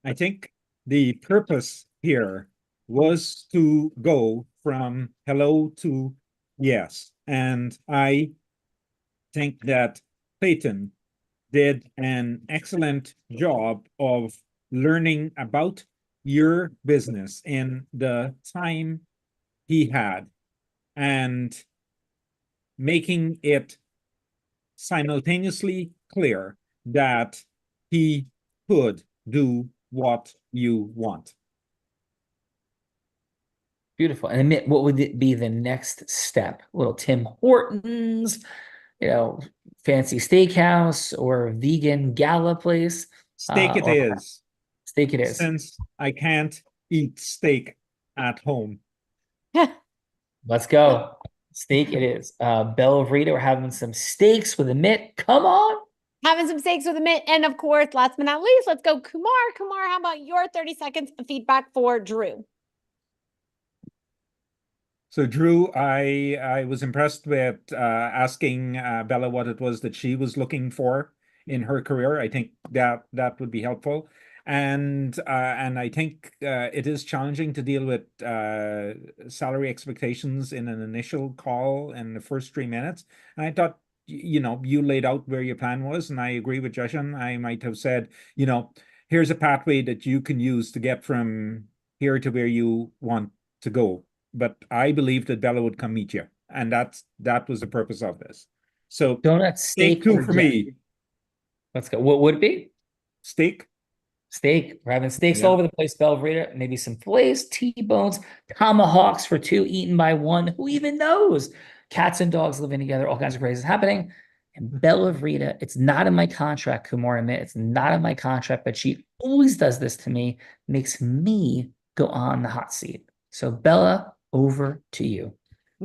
I think the purpose here was to go from hello to yes. And I think that Clayton did an excellent job of learning about your business in the time he had and making it simultaneously clear that he could do what you want. Beautiful. And Amit, what would it be the next step? Little Tim Hortons, fancy steakhouse or vegan gala place? Steak it is. Steak it is. Since I can't eat steak at home. Let's go. Steak it is. Bella Vreda, we're having some steaks with Amit. Come on. Having some steaks with Amit. And of course, last but not least, let's go Kumar. Kumar, how about your 30 seconds of feedback for Drew? So Drew, I was impressed with asking Bella what it was that she was looking for in her career. I think that would be helpful. And I think it is challenging to deal with salary expectations in an initial call in the first 3 minutes. And I thought, you laid out where your plan was, and I agree with Jushin. I might have said, here's a pathway that you can use to get from here to where you want to go. But I believe that Bella would come meet you, and that was the purpose of this. So donut, steak, two for me. Let's go. What would it be? Steak. Steak. We're having steaks all over the place, Bella Vreda. Maybe some fillets, T-bones, tomahawks for two, eaten by one. Who even knows? Cats and dogs living together, all kinds of crazy happening. And Bella Vreda, it's not in my contract, Kumar Amit. It's not in my contract, but she always does this to me, makes me go on the hot seat. So Bella, over to you.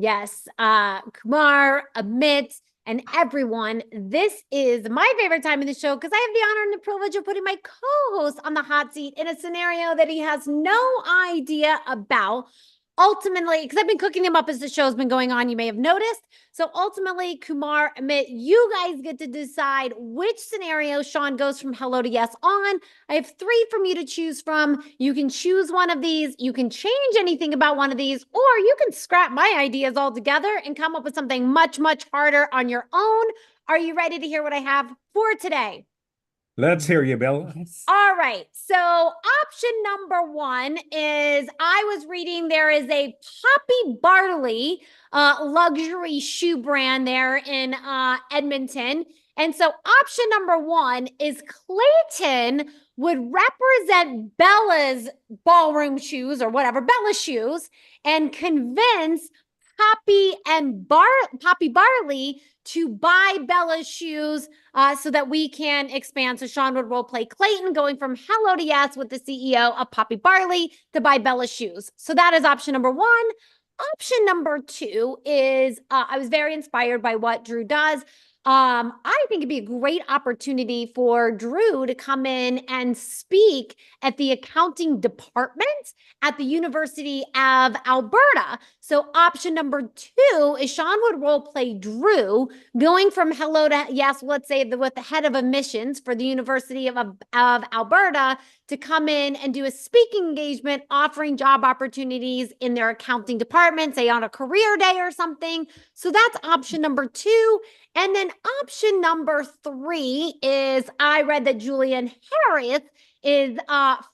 Yes, Kumar, Amit, and everyone, this is my favorite time in the show because I have the honor and the privilege of putting my co-host on the hot seat in a scenario that he has no idea about. Ultimately, because I've been cooking them up as the show's been going on, you may have noticed. So ultimately, Kumar, Amit, you guys get to decide which scenario Sean goes from hello to yes on. I have 3 from you to choose from. You can choose one of these. You can change anything about one of these, or you can scrap my ideas altogether and come up with something much, much harder on your own. Are you ready to hear what I have for today? Let's hear you, Bill. All right. So option number 1 is I was reading there is a Poppy Barley luxury shoe brand there in Edmonton. And so option number 1 is Clayton would represent Bella's ballroom shoes or whatever, Bella's shoes, and convince Poppy Barley to buy Bella's shoes so that we can expand. So Sean would role play Clayton going from hello to yes with the CEO of Poppy Barley to buy Bella's shoes. So that is option number 1. Option number 2 is I was very inspired by what Drew does. I think it'd be a great opportunity for Drew to come in and speak at the accounting department at the University of Alberta. So option number 2 is Sean would role play Drew going from hello to yes, let's say with the head of admissions for the University of Alberta to come in and do a speaking engagement offering job opportunities in their accounting department, say on a career day or something. So that's option number 2. And then option number 3 is I read that Julian Harris is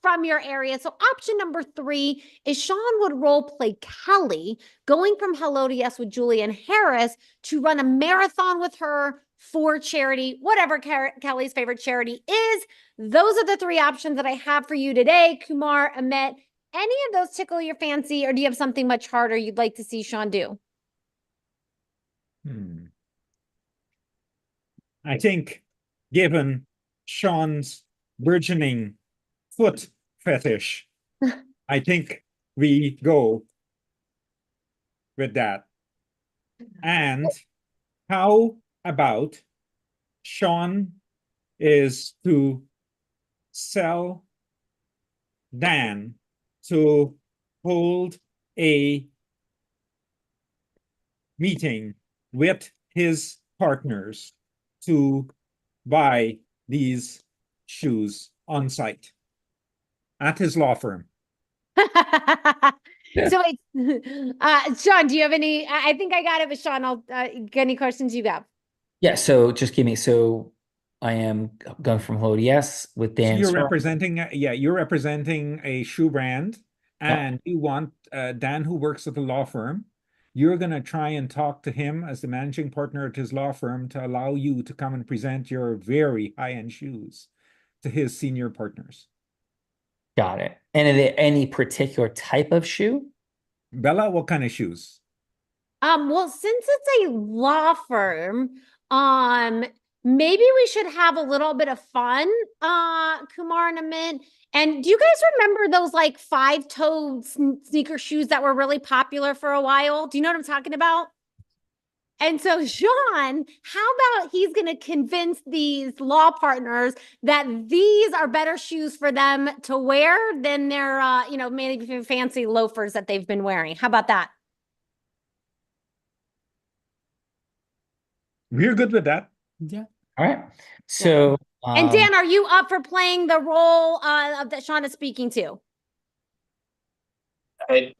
from your area. So option number 3 is Sean would role play Kelly going from hello to yes with Julian Harris to run a marathon with her for charity, whatever Kelly's favorite charity is. Those are the 3 options that I have for you today. Kumar, Amit, any of those tickle your fancy, or do you have something much harder you'd like to see Sean do? I think, given Sean's burgeoning foot fetish, I think we go with that. And how about Sean is to sell Dan to hold a meeting with his partners to buy these shoes on site at his law firm. So it's Sean, do you have any? I think I got it, but Sean, I'll get any questions you got. Yeah, so just give me, so I am going from hello to yes with Dan. So you're representing, you're representing a shoe brand, and you want Dan, who works at the law firm. You're going to try and talk to him as the managing partner at his law firm to allow you to come and present your very high-end shoes to his senior partners. Got it. And are there any particular type of shoe? Bella, what kind of shoes? Well, since it's a law firm, maybe we should have a little bit of fun, Kumar and Amit. And do you guys remember those like 5-toed sneaker shoes that were really popular for a while? Do you know what I'm talking about? And so Sean, how about he's going to convince these law partners that these are better shoes for them to wear than their, maybe fancy loafers that they've been wearing. How about that? We're good with that. Yeah. All right. So, and Dan, are you up for playing the role that Sean is speaking to?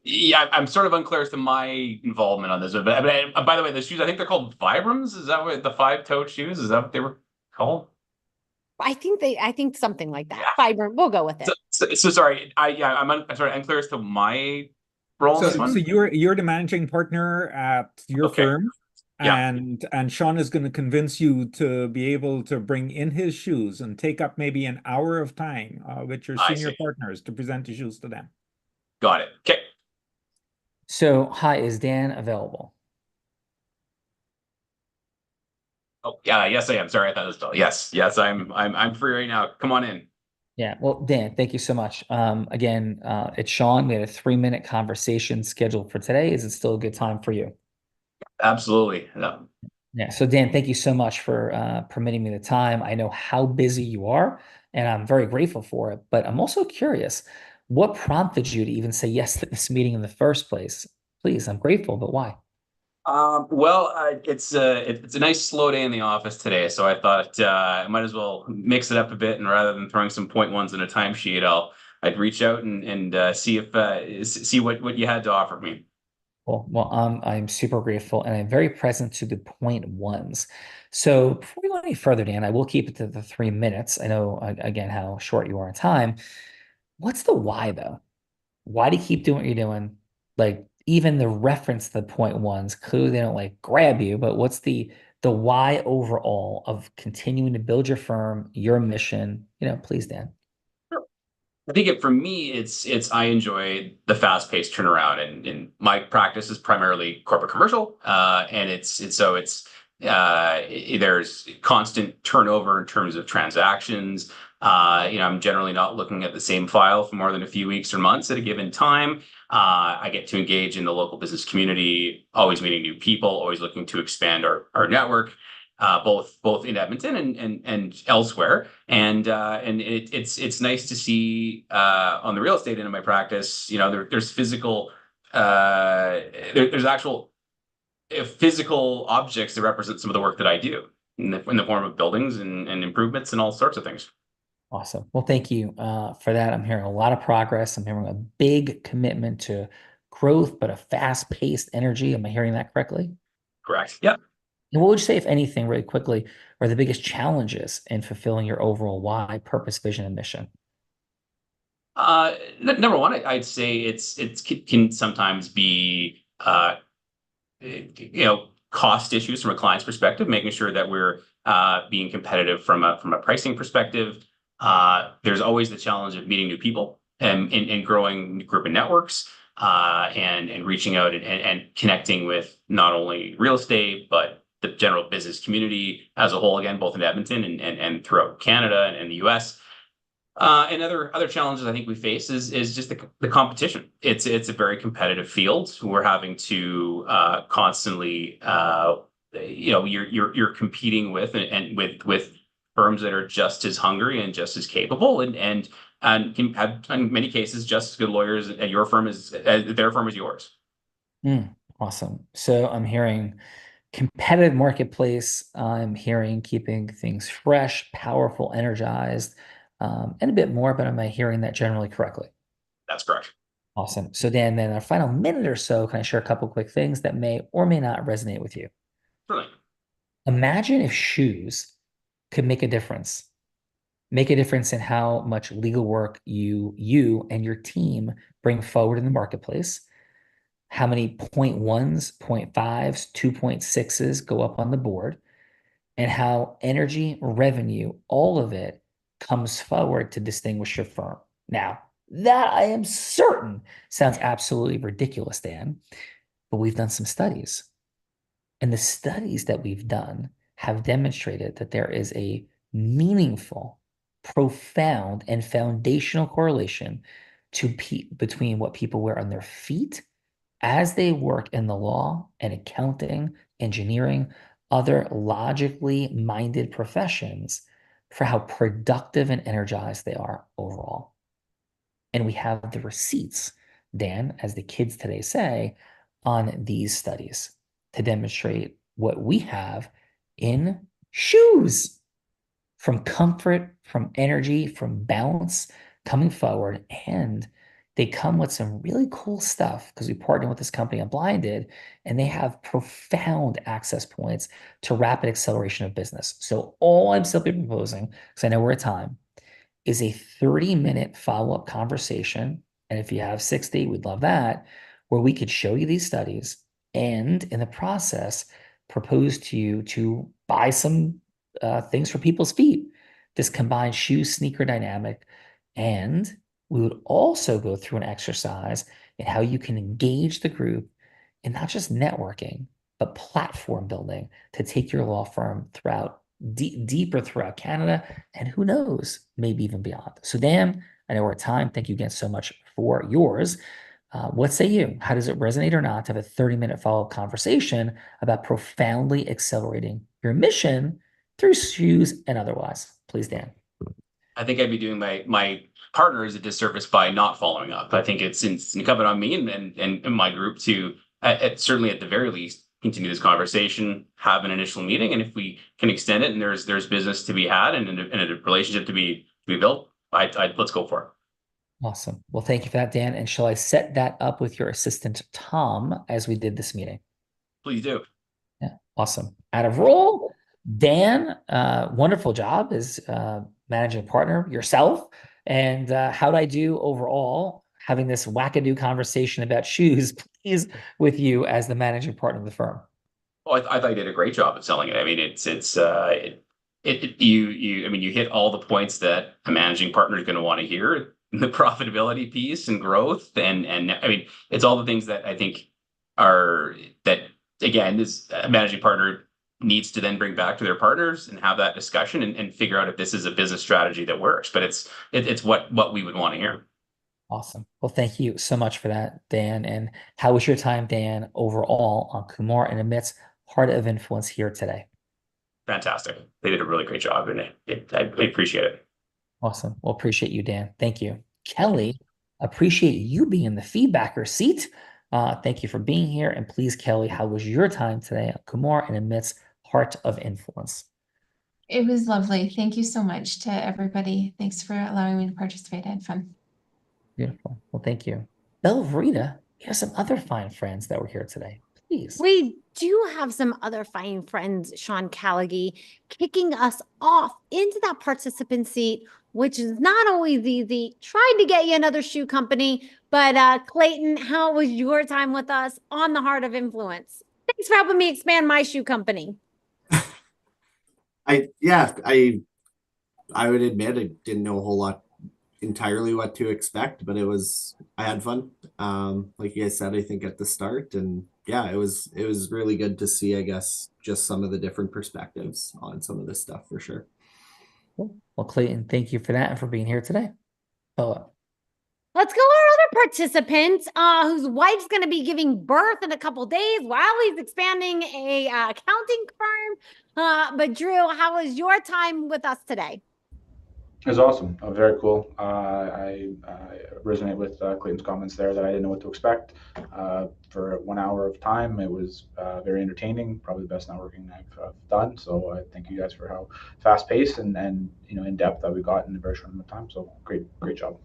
Yeah, I'm sort of unclear as to my involvement on this. But by the way, the shoes, I think they're called Vibrams. Is that what the 5-toed shoes? Is that what they were called? I think something like that. Yeah. Vibram. We'll go with it. So sorry. I'm unclear as to my role. So you're the managing partner at your firm. Yeah. And Sean is going to convince you to be able to bring in his shoes and take up maybe an hour of time with your senior partners to present the shoes to them. Got it. Okay. So, hi, is Dan available? Oh, yeah. Yes, I am. Sorry, I thought it was still. Yes, I'm free right now. Come on in. Yeah. Well, Dan, thank you so much. Again, it's Sean. We had a 3-minute conversation scheduled for today. Is it still a good time for you? Absolutely. No. Yeah. So Dan, thank you so much for permitting me the time. I know how busy you are, and I'm very grateful for it. But I'm also curious, what prompted you to even say yes to this meeting in the first place? Please, I'm grateful, but why? Well, it's a nice slow day in the office today, so I thought I might as well mix it up a bit, and rather than throwing some point ones in a timesheet, I'd reach out and see if see what you had to offer me. Well, I'm super grateful, and I'm very present to the point ones. So before we go any further, Dan, I will keep it to the 3 minutes. I know again how short you are in time. What's the why though? Why do you keep doing what you're doing? Like even the reference to the point ones, clearly they don't like grab you, but what's the why overall of continuing to build your firm, your mission? Please, Dan. I think for me, it's I enjoy the fast-paced turnaround, and my practice is primarily corporate commercial, and there's constant turnover in terms of transactions. I'm generally not looking at the same file for more than a few weeks or months at a given time. I get to engage in the local business community, always meeting new people, always looking to expand our network, both in Edmonton and elsewhere. And it's nice to see on the real estate end of my practice, there's physical there's actual physical objects that represent some of the work that I do in the form of buildings and improvements and all sorts of things. Awesome. Well, thank you for that. I'm hearing a lot of progress. I'm hearing a big commitment to growth, but a fast-paced energy. Am I hearing that correctly? Correct. Yeah. And what would you say, if anything, really quickly, are the biggest challenges in fulfilling your overall why, purpose, vision, and mission? Number one, I'd say it can sometimes be cost issues from a client's perspective, making sure that we're being competitive from a pricing perspective. There's always the challenge of meeting new people and growing group of networks, and reaching out and connecting with not only real estate but the general business community as a whole, again, both in Edmonton and throughout Canada and the US. And other challenges I think we face is just the competition. It's a very competitive field. We're having to constantly, you're competing with with firms that are just as hungry and just as capable and can have, in many cases, just as good lawyers at your firm as their firm as yours. Awesome. So I'm hearing competitive marketplace. I'm hearing keeping things fresh, powerful, energized, and a bit more, but am I hearing that generally correctly? That's correct. Awesome. So Dan, then our final minute or so, can I share a couple quick things that may or may not resonate with you? Really? Imagine if shoes could make a difference in how much legal work you and your team bring forward in the marketplace, how many 0.1s, 0.5s, 2.6s go up on the board, and how energy, revenue, all of it comes forward to distinguish your firm. Now, that I am certain sounds absolutely ridiculous, Dan, but we've done some studies. And the studies that we've done have demonstrated that there is a meaningful, profound, and foundational correlation between what people wear on their feet as they work in the law and accounting, engineering, other logically minded professions, for how productive and energized they are overall. And we have the receipts, Dan, as the kids today say, on these studies to demonstrate what we have in shoes, from comfort, from energy, from balance coming forward. And they come with some really cool stuff because we partner with this company Unblinded, and they have profound access points to rapid acceleration of business. So all I'm simply proposing, because I know we're at time, is a 30-minute follow-up conversation. And if you have 60, we'd love that, where we could show you these studies and in the process propose to you to buy some things for people's feet, this combined shoe sneaker dynamic. And we would also go through an exercise in how you can engage the group in not just networking, but platform building to take your law firm throughout deeper throughout Canada, and who knows, maybe even beyond. So Dan, I know we're at time. Thank you again so much for yours. What say you? How does it resonate or not to have a 30-minute follow-up conversation about profoundly accelerating your mission through shoes and otherwise? Please, Dan. I think I'd be doing my partners a disservice by not following up. I think it's incumbent on me and my group to, certainly at the very least, continue this conversation, have an initial meeting, and if we can extend it and there's business to be had and a relationship to be built, let's go for it. Awesome. Well, thank you for that, Dan. And shall I set that up with your assistant, Tom, as we did this meeting? Please do. Yeah, awesome. Out of role, Dan, wonderful job as managing partner yourself. And how'd I do overall having this wackadoo conversation about shoes, please, with you as the managing partner of the firm? Well, I thought you did a great job of selling it. I mean, you hit all the points that a managing partner is going to want to hear. The profitability piece and growth, and I mean, it's all the things that I think that again, this managing partner needs to then bring back to their partners and have that discussion and figure out if this is a business strategy that works. But it's what we would want to hear. Awesome. Well, thank you so much for that, Dan. And how was your time, Dan, overall on Kumar and Amit's Heart of Influence here today? Fantastic. They did a really great job, and I appreciate it. Awesome. Well, appreciate you, Dan. Thank you. Kelly, appreciate you being in the feedbacker seat. Thank you for being here. And please, Kelly, how was your time today on Kumar and Amit's Heart of Influence? It was lovely. Thank you so much to everybody. Thanks for allowing me to participate. I had fun. Beautiful. Well, thank you. Belvrita, you have some other fine friends that were here today. Please. We do have some other fine friends, Sean Callaghy, kicking us off into that participant seat, which is not always easy. Tried to get you another shoe company, but Clayton, how was your time with us on the Heart of Influence? Thanks for helping me expand my shoe company. I would admit I didn't know a whole lot entirely what to expect, but I had fun. Like you guys said, I think at the start, and yeah, it was really good to see, I guess, just some of the different perspectives on some of this stuff for sure. Cool. Well, Clayton, thank you for that and for being here today. Bella. Let's go our other participant whose wife's going to be giving birth in a couple days while he's expanding a accounting firm. But Drew, how was your time with us today? It was awesome. Very cool. I resonate with Clayton's comments there that I didn't know what to expect. For 1 hour of time, it was very entertaining, probably the best networking I've done. So I thank you guys for how fast-paced and in depth that we got in a very short amount of time. So great job.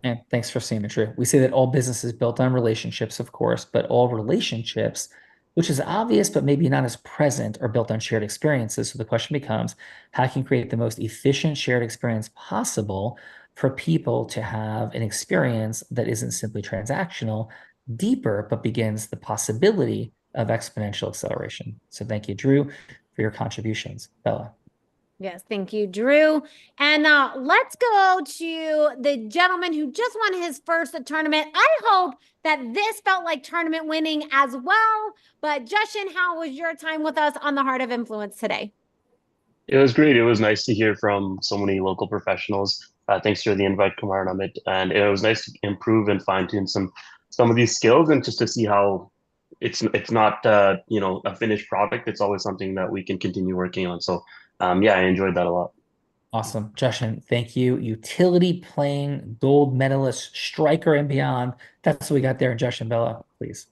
And thanks for seeing it, Drew. We say that all business is built on relationships, of course, but all relationships, which is obvious but maybe not as present, are built on shared experiences. So the question becomes, how can you create the most efficient shared experience possible for people to have an experience that isn't simply transactional, deeper, but begins the possibility of exponential acceleration? So thank you, Drew, for your contributions. Bella. Yes, thank you, Drew. And let's go to the gentleman who just won his first tournament. I hope that this felt like tournament winning as well. But Justin, how was your time with us on the Heart of Influence today? It was great. It was nice to hear from so many local professionals. Thanks for the invite, Kumar and Amit. And it was nice to improve and fine-tune some of these skills, and just to see how it's not a finished product. It's always something that we can continue working on. So I enjoyed that a lot. Awesome. Justin, thank you. Utility playing gold medalist, striker and beyond. That's what we got there. Justin, Bella, please.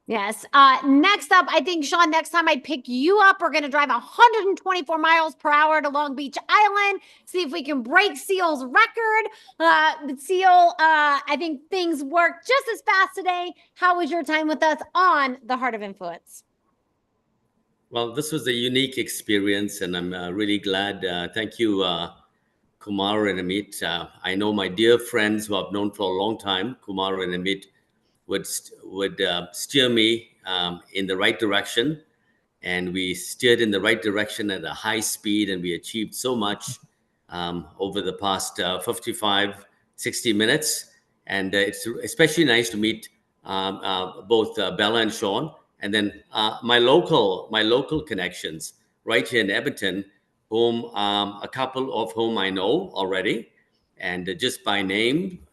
Yes. Next up, I think, Sean, next time I pick you up, we're going to drive 124 miles per hour to Long Beach Island, see if we can break Seal's record. Seal, I think things worked just as fast today. How was your time with us on the Heart of Influence? Well, this was a unique experience, and I'm really glad. Thank you, Kumar and Amit. I know my dear friends who I've known for a long time, Kumar and Amit, would steer me in the right direction. And we steered in the right direction at a high speed, and we achieved so much over the past 55, 60 minutes. And it's especially nice to meet both Bella and Sean. And then my local connections right here in Edmonton, whom a couple of whom I know already, and just by name,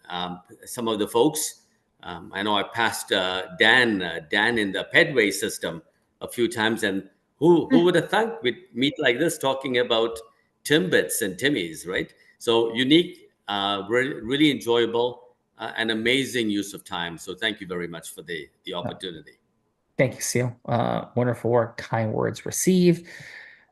some of the folks I know I passed Dan in the Pedway system a few times, and who would have thought we'd meet like this talking about Timbits and Timmies, right? So unique, really enjoyable, and amazing use of time. So thank you very much for the opportunity. Thank you, Seal. Wonderful work. Kind words received.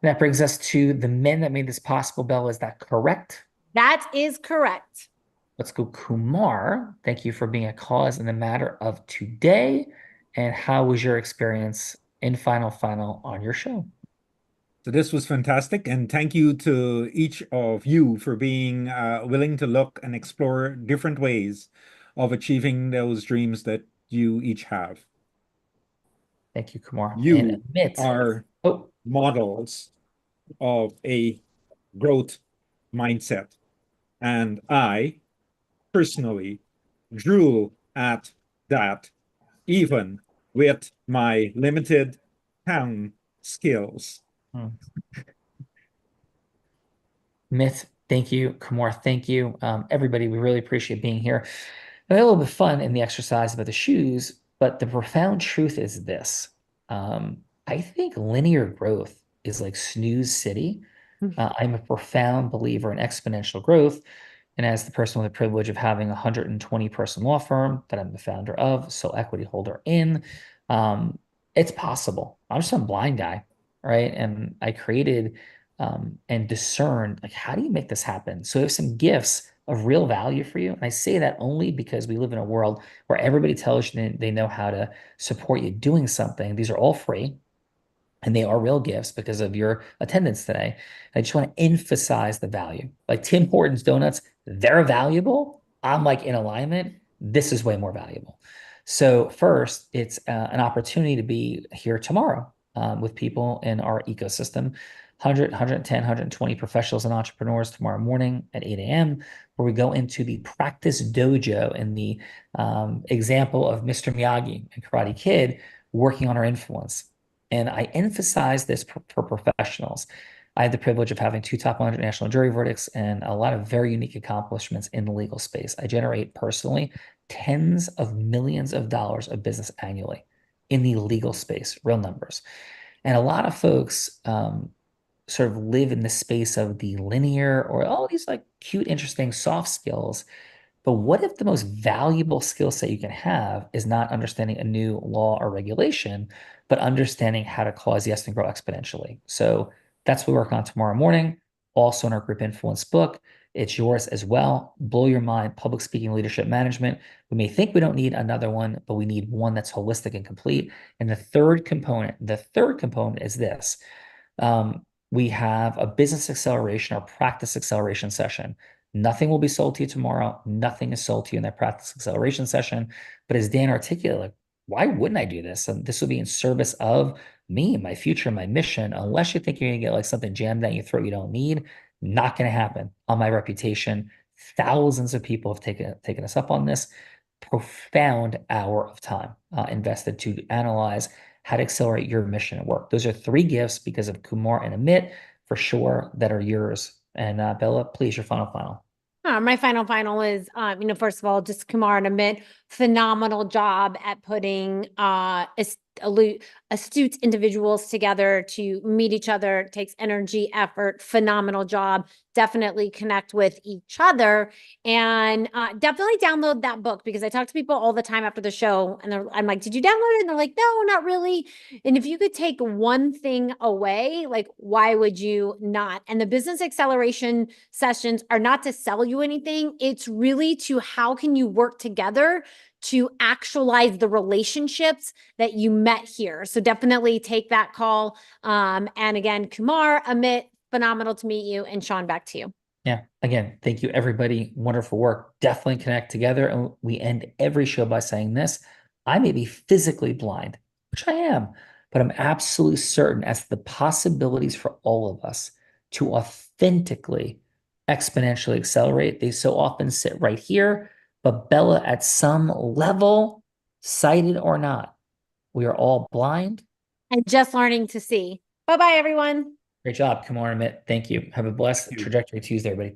That brings us to the men that made this possible. Bella, is that correct? That is correct. Let's go, Kumar. Thank you for being a cause in the matter of today. And how was your experience in Final on your show? So this was fantastic, and thank you to each of you for being willing to look and explore different ways of achieving those dreams that you each have. Thank you, Kumar. You are models of a growth mindset, and I personally drool at that, even with my limited town skills. Myth, thank you. Kumar, thank you. Everybody, we really appreciate being here. We had a little bit of fun in the exercise about the shoes, but the profound truth is this. I think linear growth is like snooze city. I'm a profound believer in exponential growth. And as the person with the privilege of having a 120-person law firm that I'm the founder of, so equity holder in, it's possible. I'm just some blind guy, right? And I created and discerned, like, how do you make this happen? So I have some gifts of real value for you. And I say that only because we live in a world where everybody tells you they know how to support you doing something. These are all free. And they are real gifts because of your attendance today. I just want to emphasize the value. Like Tim Hortons donuts, they're valuable. I'm like in alignment. This is way more valuable. So first, it's an opportunity to be here tomorrow with people in our ecosystem. 100, 110, 120 professionals and entrepreneurs tomorrow morning at 8 a.m., where we go into the practice dojo in the example of Mr. Miyagi and Karate Kid working on our influence. And I emphasize this for professionals. I had the privilege of having 2 top 100 national jury verdicts and a lot of very unique accomplishments in the legal space. I generate personally tens of millions of dollars of business annually in the legal space, real numbers. And a lot of folks sort of live in the space of the linear or all these like cute, interesting soft skills. But what if the most valuable skill set you can have is not understanding a new law or regulation, but understanding how to cause yes and grow exponentially? So that's what we work on tomorrow morning. Also in our group influence book, it's yours as well. Blow your mind, public speaking, leadership management. We may think we don't need another one, but we need one that's holistic and complete. And the third component is this. We have a business acceleration or practice acceleration session. Nothing will be sold to you tomorrow. Nothing is sold to you in that practice acceleration session. But as Dan articulated, like, why wouldn't I do this? And this will be in service of me, my future, my mission. Unless you think you're going to get like something jammed down your throat you don't need, not going to happen. On my reputation, thousands of people have taken us up on this. Profound hour of time invested to analyze how to accelerate your mission at work. Those are 3 gifts because of Kumar and Amit for sure that are yours. And Bella, please, your final. My final is, first of all, just Kumar and Amit, phenomenal job at putting astute individuals together to meet each other. It takes energy, effort, phenomenal job. Definitely connect with each other and definitely download that book, because I talk to people all the time after the show and I'm like, did you download it? And they're like, no, not really. And if you could take one thing away, like, why would you not? And the business acceleration sessions are not to sell you anything. It's really to how can you work together to actualize the relationships that you met here. So definitely take that call. And again, Kumar, Amit, phenomenal to meet you. And Sean, back to you. Yeah. Again, thank you, everybody. Wonderful work. Definitely connect together. And we end every show by saying this. I may be physically blind, which I am, but I'm absolutely certain as to the possibilities for all of us to authentically, exponentially accelerate. They so often sit right here. But Bella, at some level, sighted or not, we are all blind. And just learning to see. Bye-bye, everyone. Great job, Kumar and Amit. Thank you. Have a blessed Trajectory Tuesday, everybody.